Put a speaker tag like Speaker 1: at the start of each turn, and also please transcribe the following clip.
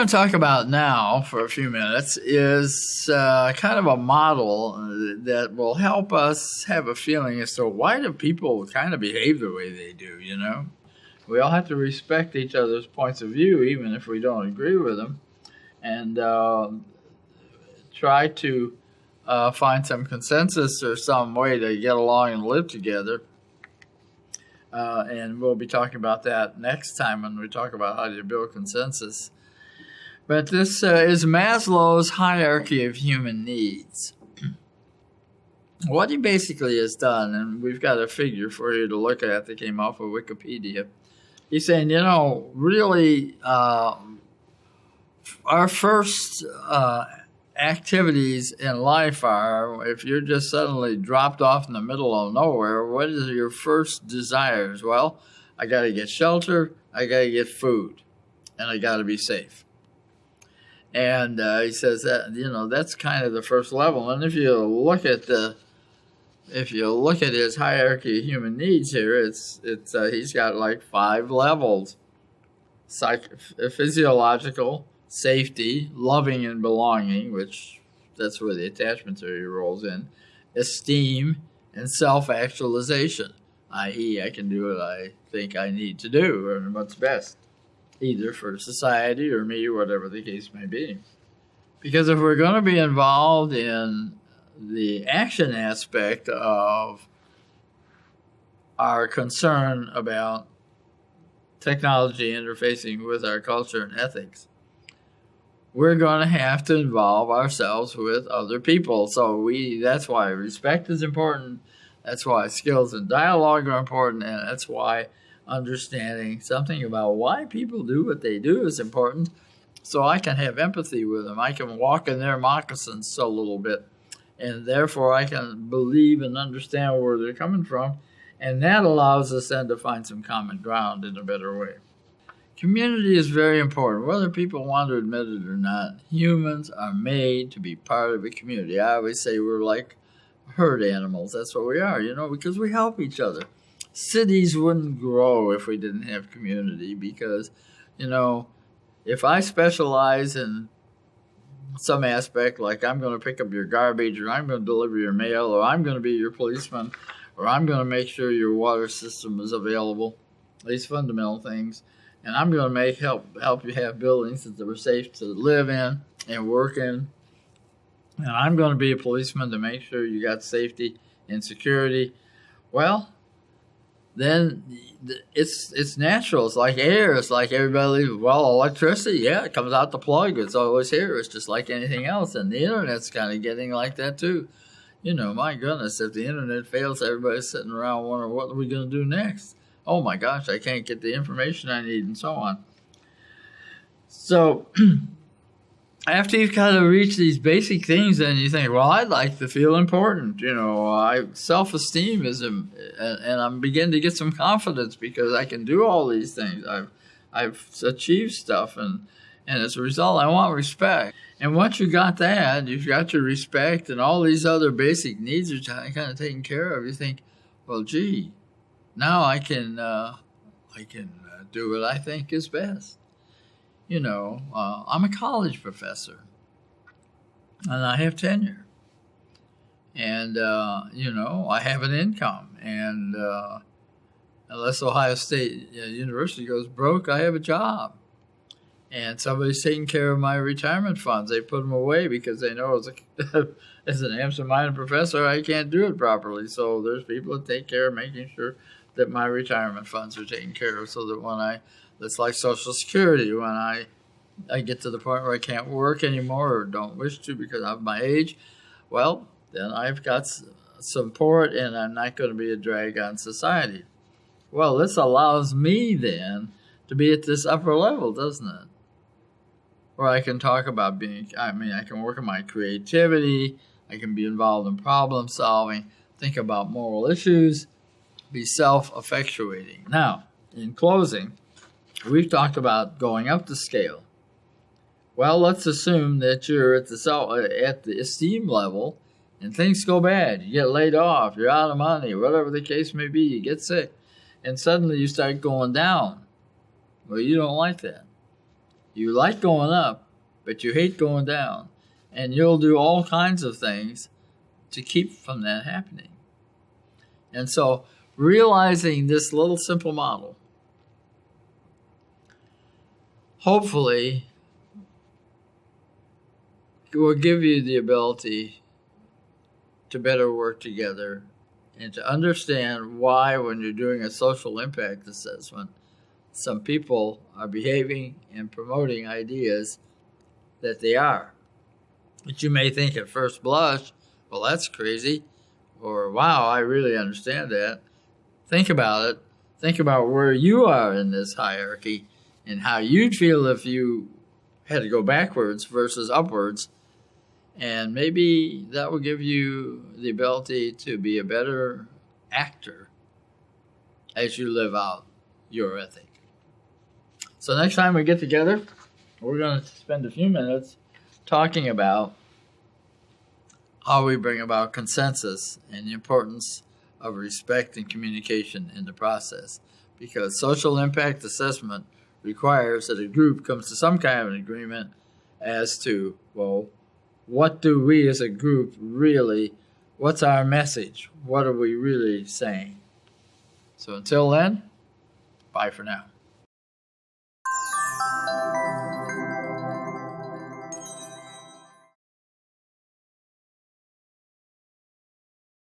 Speaker 1: going to talk about now for a few minutes is kind of a model that will help us have a feeling as to why do people kind of behave the way they do, you know? We all have to respect each other's points of view, even if we don't agree with them, and try to find some consensus or some way to get along and live together. And we'll be talking about that next time when we talk about how to build consensus. But this is Maslow's hierarchy of human needs. What he basically has done, and we've got a figure for you to look at that came off of Wikipedia. He's saying, you know, really our first activities in life are, if you're just suddenly dropped off in the middle of nowhere, what is your first desires? Well, I got to get shelter, I got to get food, and I got to be safe. And he says that, you know, that's kind of the first level. And if you look at his hierarchy of human needs here, he's got like 5 levels: physiological, safety, loving and belonging, which that's where the attachment theory rolls in, esteem, and self-actualization, i.e., I can do what I think I need to do or what's best, either for society or me or whatever the case may be. Because if we're going to be involved in the action aspect of our concern about technology interfacing with our culture and ethics, we're going to have to involve ourselves with other people. So that's why respect is important. That's why skills in dialogue are important. And that's why understanding something about why people do what they do is important. So I can have empathy with them. I can walk in their moccasins a little bit. And therefore I can believe and understand where they're coming from. And that allows us then to find some common ground in a better way. Community is very important, whether people want to admit it or not. Humans are made to be part of a community. I always say we're like herd animals. That's what we are, you know, because we help each other. Cities wouldn't grow if we didn't have community because, you know, if I specialize in some aspect, like I'm going to pick up your garbage or I'm going to deliver your mail or I'm going to be your policeman or I'm going to make sure your water system is available, these fundamental things, and I'm going to help you have buildings that are safe to live in and work in. And I'm going to be a policeman to make sure you got safety and security. Well, then it's natural. It's like air. It's like everybody, electricity, yeah, it comes out the plug. It's always here. It's just like anything else. And the internet's kind of getting like that too. You know, my goodness, if the internet fails, everybody's sitting around wondering, what are we going to do next? Oh my gosh, I can't get the information I need, and so on. So after you've kind of reached these basic things, then you think, well, I'd like to feel important. You know, self-esteem is, and I'm beginning to get some confidence because I can do all these things. I've achieved stuff, and as a result, I want respect. And once you got that, you've got your respect, and all these other basic needs are kind of taken care of. You think, well, gee, now I can do what I think is best. You know, I'm a college professor, and I have tenure, and you know, I have an income, and unless Ohio State University goes broke, I have a job, and somebody's taking care of my retirement funds. They put them away because they know as an absent-minded professor, I can't do it properly. So there's people that take care of making sure that my retirement funds are taken care of, so that it's like Social Security. When I get to the point where I can't work anymore or don't wish to because of my age, well, then I've got support and I'm not going to be a drag on society. Well, this allows me then to be at this upper level, doesn't it? Where I can talk about I can work on my creativity, I can be involved in problem solving, think about moral issues, be self-effectuating. Now, in closing, we've talked about going up the scale. Well, let's assume that you're at the esteem level and things go bad. You get laid off, you're out of money, whatever the case may be, you get sick, and suddenly you start going down. Well, you don't like that. You like going up, but you hate going down. And you'll do all kinds of things to keep from that happening. And so realizing this little simple model hopefully will give you the ability to better work together and to understand why, when you're doing a social impact assessment, some people are behaving and promoting ideas that they are. But you may think at first blush, well, that's crazy, or wow, I really understand that. Think about it. Think about where you are in this hierarchy and how you'd feel if you had to go backwards versus upwards. And maybe that will give you the ability to be a better actor as you live out your ethic. So next time we get together, we're going to spend a few minutes talking about how we bring about consensus and the importance of respect and communication in the process. Because social impact assessment requires that a group comes to some kind of an agreement as to, well, what do we as a group really, what's our message? What are we really saying? So until then, bye for now.